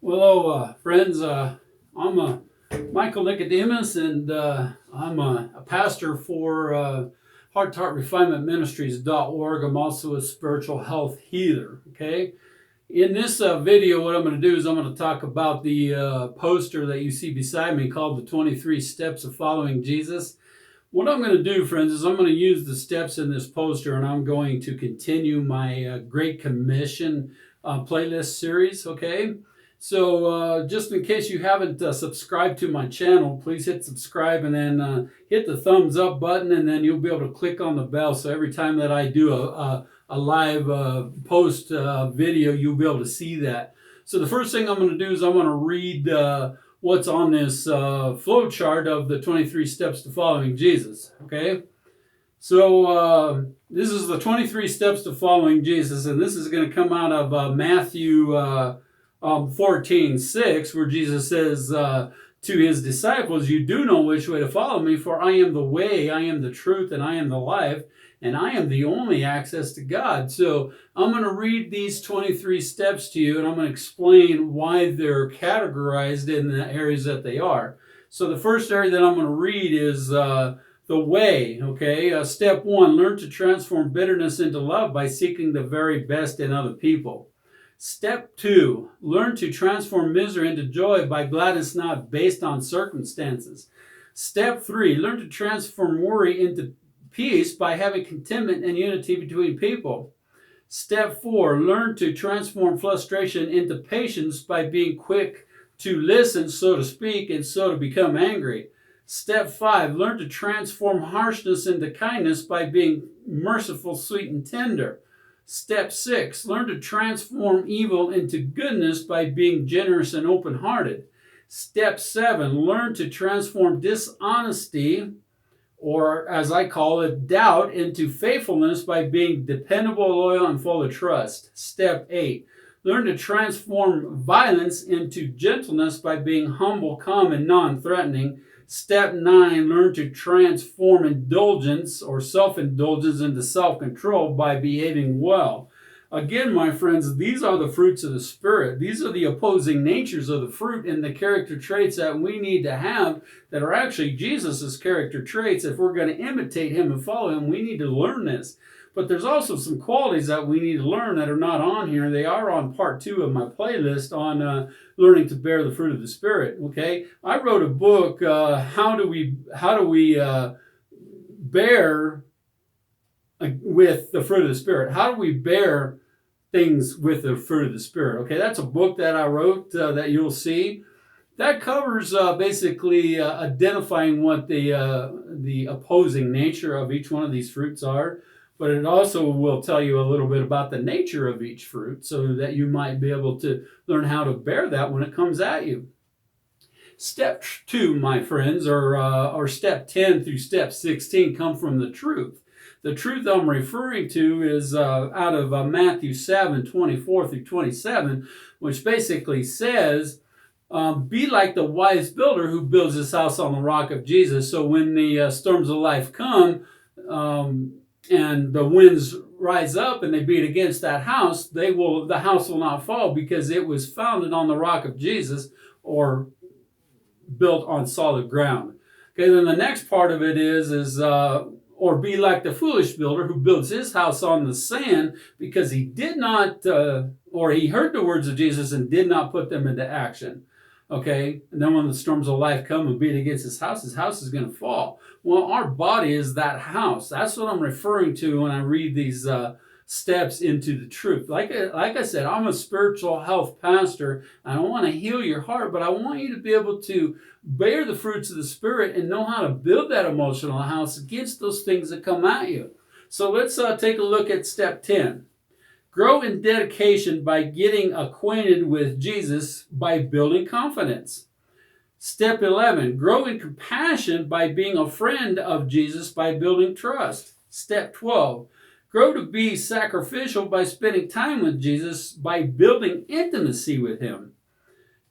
Hello, friends. I'm Michael Nicodemus, and I'm a pastor for Heart to Heart Refinement Ministries.org. I'm also a spiritual health healer. Okay. In this video, what I'm going to do is I'm going to talk about the poster that you see beside me called the 23 Steps of Following Jesus. What I'm going to do, friends, is I'm going to use the steps in this poster, and I'm going to continue my Great Commission playlist series. Okay. So just in case you haven't subscribed to my channel, please hit subscribe and then hit the thumbs up button, and then you'll be able to click on the bell. So every time that I do a live post video, you'll be able to see that. So the first thing I'm going to do is I'm going to read what's on this flow chart of the 23 steps to following Jesus. Okay. So this is the 23 steps to following Jesus, and this is going to come out of Matthew 14:6, where Jesus says to his disciples, "You do know which way to follow me, for I am the way, I am the truth, and I am the life, and I am the only access to God." So I'm going to read these 23 steps to you, and I'm going to explain why they're categorized in the areas that they are. So the first area that I'm going to read is the way. Okay. Step 1, learn to transform bitterness into love by seeking the very best in other people. Step 2, learn to transform misery into joy by gladness not based on circumstances. Step 3, learn to transform worry into peace by having contentment and unity between people. Step 4, learn to transform frustration into patience by being quick to listen, so to speak, and so to become angry. Step 5, learn to transform harshness into kindness by being merciful, sweet, and tender. Step 6, learn to transform evil into goodness by being generous and open-hearted. Step 7, learn to transform dishonesty, or as I call it, doubt, into faithfulness by being dependable, loyal, and full of trust. Step 8, learn to transform violence into gentleness by being humble, calm, and non-threatening. Step 9, learn to transform indulgence or self-indulgence into self-control by behaving well. Again, my friends, these are the fruits of the Spirit. These are the opposing natures of the fruit and the character traits that we need to have that are actually Jesus' character traits. If we're going to imitate him and follow him, we need to learn this. But there's also some qualities that we need to learn that are not on here. They are on part 2 of my playlist on learning to bear the fruit of the Spirit. Okay, I wrote a book. How do we bear with the fruit of the Spirit? How do we bear things with the fruit of the Spirit? Okay, that's a book that I wrote that you'll see. That covers basically identifying what the opposing nature of each one of these fruits are. But it also will tell you a little bit about the nature of each fruit so that you might be able to learn how to bear that when it comes at you. Step 2, my friends, or step 10 through step 16 come from the truth. The truth I'm referring to is out of Matthew 7:24 through 27, which basically says, be like the wise builder who builds his house on the rock of Jesus. So when the storms of life come, and the winds rise up and they beat against that house, the house will not fall because it was founded on the rock of Jesus, or built on solid ground. Okay, then the next part of it is or be like the foolish builder who builds his house on the sand, because he did not, or he heard the words of Jesus and did not put them into action. Okay, and then when the storms of life come and beat against his house is going to fall. Well, our body is that house. That's what I'm referring to when I read these steps into the truth. Like I said, I'm a spiritual health pastor. I don't want to heal your heart, but I want you to be able to bear the fruits of the Spirit and know how to build that emotional house against those things that come at you. So let's take a look at step 10. Grow in dedication by getting acquainted with Jesus by building confidence. Step 11, grow in compassion by being a friend of Jesus by building trust. Step 12, grow to be sacrificial by spending time with Jesus by building intimacy with him.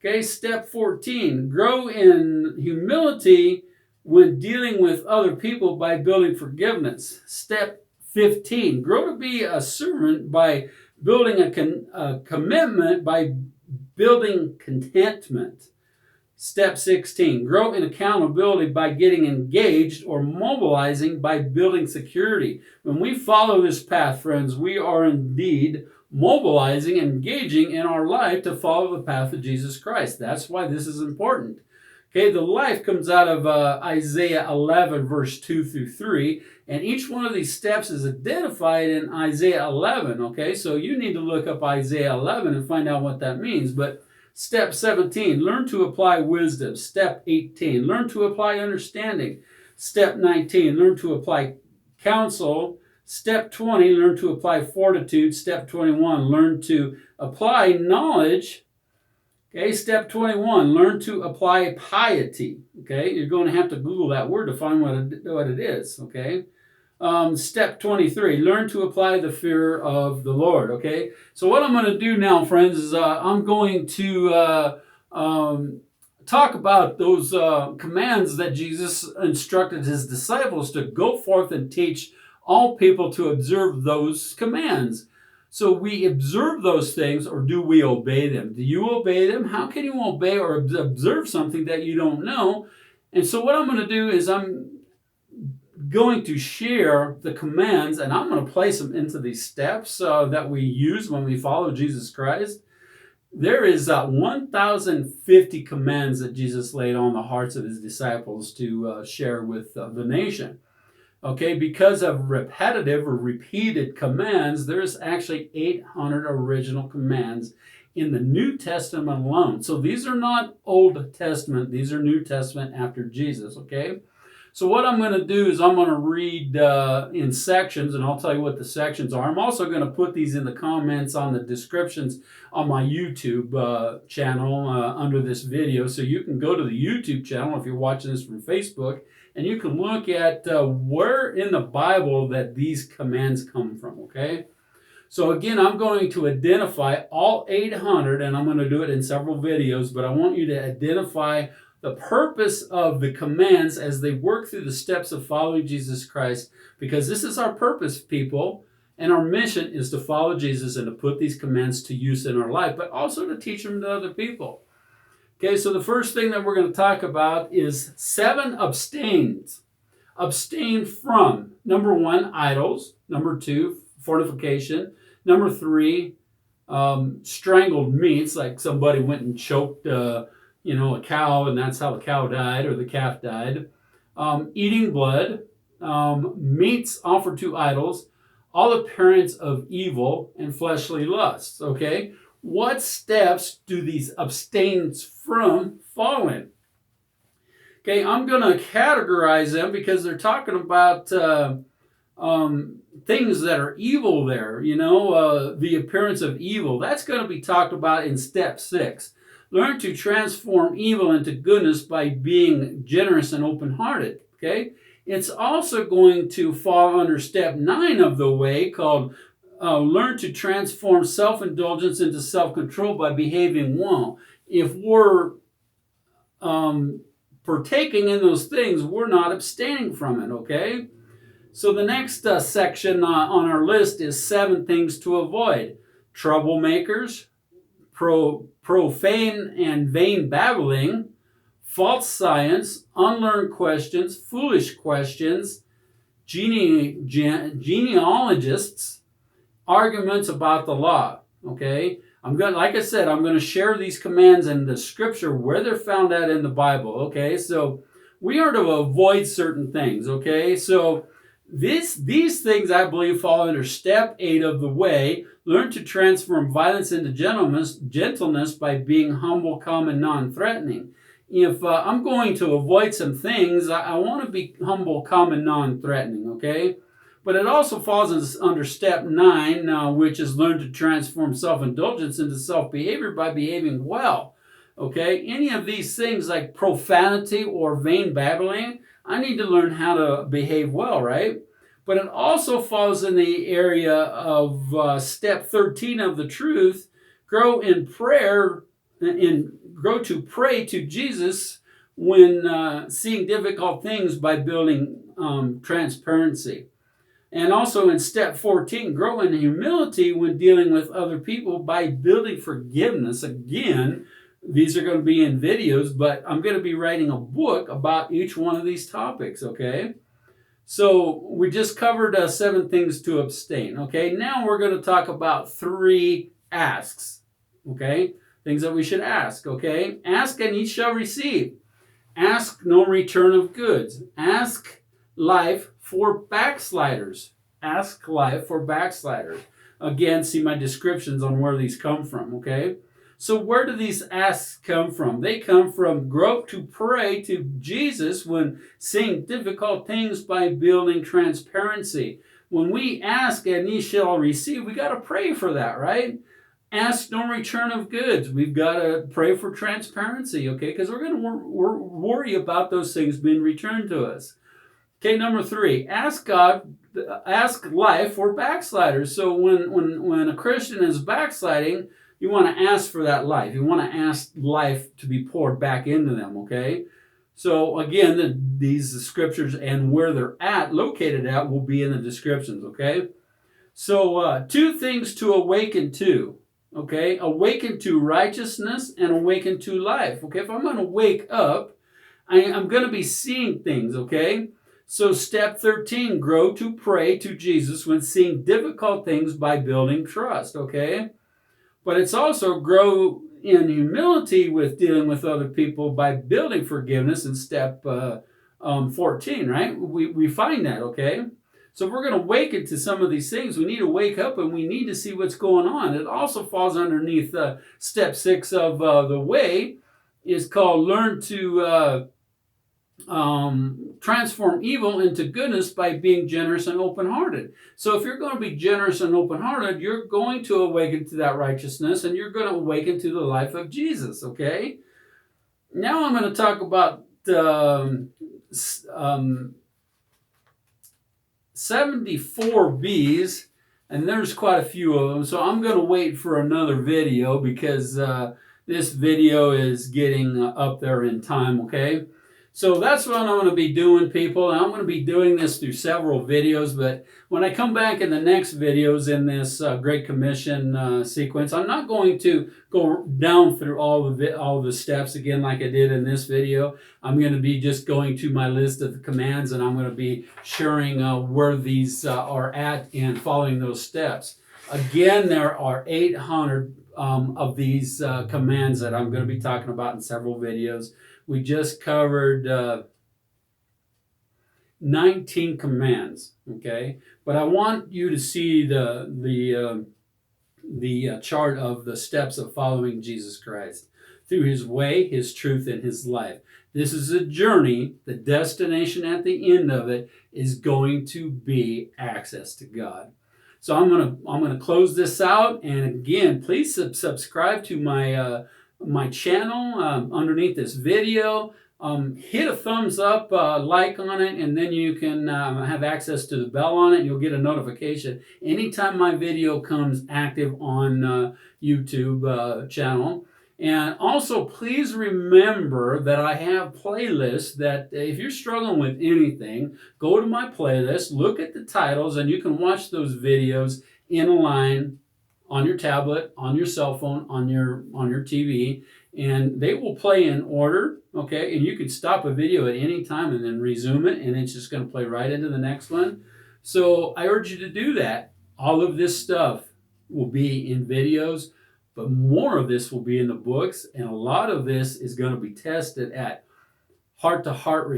Okay, step 14, grow in humility when dealing with other people by building forgiveness. Step 15, grow to be a servant by building a commitment by building contentment. Step 16, grow in accountability by getting engaged or mobilizing by building security. When we follow this path, friends, we are indeed mobilizing, engaging in our life to follow the path of Jesus Christ. That's why this is important. Okay, the life comes out of Isaiah 11, verse 2 through 3, and each one of these steps is identified in Isaiah 11. Okay, so you need to look up Isaiah 11 and find out what that means. But step 17, learn to apply wisdom. Step 18, learn to apply understanding. Step 19, learn to apply counsel. Step 20, learn to apply fortitude. Step 21, learn to apply knowledge. Okay, step 21, learn to apply piety. Okay, you're going to have to Google that word to find what it is. Okay, step 23, learn to apply the fear of the Lord. Okay, so what I'm going to do now, friends, is I'm going to talk about those commands that Jesus instructed his disciples to go forth and teach all people to observe those commands. So we observe those things, or do we obey them? Do you obey them? How can you obey or observe something that you don't know? And so what I'm going to do is I'm going to share the commands, and I'm going to place them into these steps that we use when we follow Jesus Christ. There is 1,050 commands that Jesus laid on the hearts of his disciples to share with the nation. Okay, because of repetitive or repeated commands, there's actually 800 original commands in the New Testament alone. So these are not Old Testament, these are New Testament after Jesus, okay? So what I'm going to do is I'm going to read in sections, and I'll tell you what the sections are. I'm also going to put these in the comments on the descriptions on my YouTube channel under this video. So you can go to the YouTube channel if you're watching this from Facebook, and you can look at where in the Bible that these commands come from, okay? So again, I'm going to identify all 800, and I'm going to do it in several videos, but I want you to identify the purpose of the commands as they work through the steps of following Jesus Christ, because this is our purpose, people, and our mission is to follow Jesus and to put these commands to use in our life, but also to teach them to other people. Okay, so the first thing that we're going to talk about is 7 abstains. Abstain from, number 1, idols. Number 2, fornication. Number 3, strangled meats, like somebody went and choked a cow, and that's how the cow died or the calf died. Eating blood, meats offered to idols, all appearance of evil and fleshly lusts. Okay, what steps do these abstains from fall in? Okay, I'm going to categorize them because they're talking about things that are evil there. The appearance of evil. That's going to be talked about in step 6. Learn to transform evil into goodness by being generous and open-hearted. Okay, it's also going to fall under step 9 of the way, called learn to transform self-indulgence into self-control by behaving well. If we're partaking in those things, we're not abstaining from it, okay? So the next section on our list is 7 things to avoid. Troublemakers, profane and vain babbling, false science, unlearned questions, foolish questions, genealogists, arguments about the law. Okay, like I said, I'm going to share these commands in the scripture where they're found at in the Bible. Okay, so we are to avoid certain things. Okay, so these things I believe fall under step 8 of the way. Learn to transform violence into gentleness by being humble, calm, and non-threatening. If I'm going to avoid some things, I want to be humble, calm, and non-threatening. Okay. But it also falls under step 9, which is learn to transform self-indulgence into self-behavior by behaving well. Okay, any of these things like profanity or vain babbling, I need to learn how to behave well, right? But it also falls in the area of step 13 of the truth, grow in prayer, and grow to pray to Jesus when seeing difficult things by building transparency. And also in step 14, grow in humility when dealing with other people by building forgiveness. Again, these are going to be in videos, but I'm going to be writing a book about each one of these topics, okay? So we just covered 7 things to abstain, okay? Now we're going to talk about 3 asks, okay? Things that we should ask, okay? Ask and ye shall receive. Ask no return of goods. Ask life for backsliders. Ask life for backsliders. Again, see my descriptions on where these come from, okay? So where do these asks come from? They come from grope to pray to Jesus when seeing difficult things by building transparency. When we ask and ye shall receive, we got to pray for that, right? Ask no return of goods. We've got to pray for transparency, okay? Because we're going to worry about those things being returned to us. Okay, number 3, ask life for backsliders. So when a Christian is backsliding, you want to ask for that life. You want to ask life to be poured back into them, okay? So again, these scriptures and where they're located at, will be in the descriptions, okay? So 2 things to awaken to, okay? Awaken to righteousness and awaken to life, okay? If I'm going to wake up, I'm going to be seeing things, okay? So step 13, grow to pray to Jesus when seeing difficult things by building trust, okay? But it's also grow in humility with dealing with other people by building forgiveness in step 14, right? We find that, okay? So if we're going to awaken to some of these things, we need to wake up and we need to see what's going on. It also falls underneath step 6 of the way, is called learn to transform evil into goodness by being generous and open-hearted. So if you're going to be generous and open-hearted, you're going to awaken to that righteousness and you're going to awaken to the life of Jesus, okay? Now I'm going to talk about 74 B's, and there's quite a few of them. So I'm going to wait for another video because this video is getting up there in time, okay? So that's what I'm going to be doing, people. And I'm going to be doing this through several videos, but when I come back in the next videos in this Great Commission sequence, I'm not going to go down through all of the steps again like I did in this video. I'm going to be just going to my list of the commands, and I'm going to be sharing where these are at and following those steps. Again, there are 800 of these commands that I'm going to be talking about in several videos. We just covered 19 commands, okay? But I want you to see the chart of the steps of following Jesus Christ through his way, his truth, and his life. This is a journey. The destination at the end of it is going to be access to God. So I'm gonna close this out, and again, please subscribe to my channel underneath this video. Hit a thumbs up, like on it, and then you can have access to the bell on it, and you'll get a notification anytime my video comes active on YouTube channel. And also, please remember that I have playlists that if you're struggling with anything, go to my playlist, look at the titles, and you can watch those videos in a line on your tablet, on your cell phone, on your TV, and they will play in order, okay? And you can stop a video at any time and then resume it, and it's just going to play right into the next one. So I urge you to do that. All of this stuff will be in videos, but more of this will be in the books, and a lot of this is going to be tested at heart-to-heart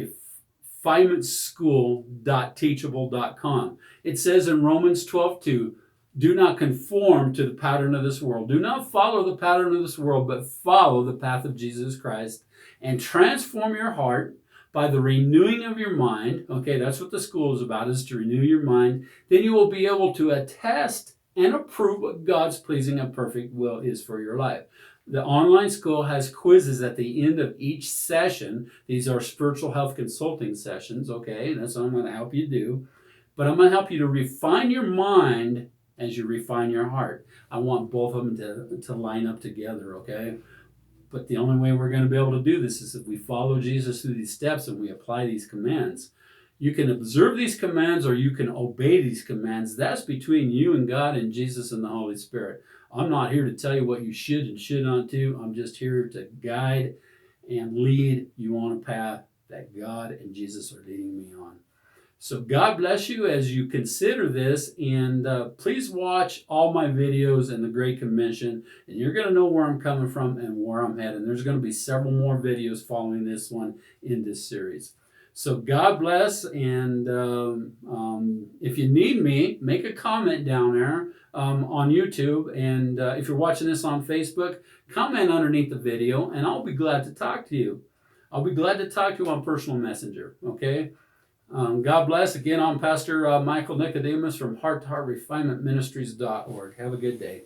refinementschool.teachable.com. It says in Romans 12:2, do not conform to the pattern of this world. Do not follow the pattern of this world, but follow the path of Jesus Christ and transform your heart by the renewing of your mind. Okay, that's what the school is about, is to renew your mind. Then you will be able to attest and approve what God's pleasing and perfect will is for your life. The online school has quizzes at the end of each session. These are spiritual health consulting sessions, okay? And that's what I'm going to help you do. But I'm going to help you to refine your mind as you refine your heart. I want both of them to line up together, okay? But the only way we're going to be able to do this is if we follow Jesus through these steps and we apply these commands. You can observe these commands or you can obey these commands. That's between you and God and Jesus and the Holy Spirit. I'm not here to tell you what you should and should not do. I'm just here to guide and lead you on a path that God and Jesus are leading me on. So God bless you as you consider this, and please watch all my videos in the Great Commission, and you're going to know where I'm coming from and where I'm heading. There's going to be several more videos following this one in this series. So God bless, and if you need me, make a comment down there on YouTube, and if you're watching this on Facebook, comment underneath the video, and I'll be glad to talk to you. I'll be glad to talk to you on personal messenger, okay? God bless. Again, I'm Pastor Michael Nicodemus from Heart to Heart Refinement Ministries.org. Have a good day.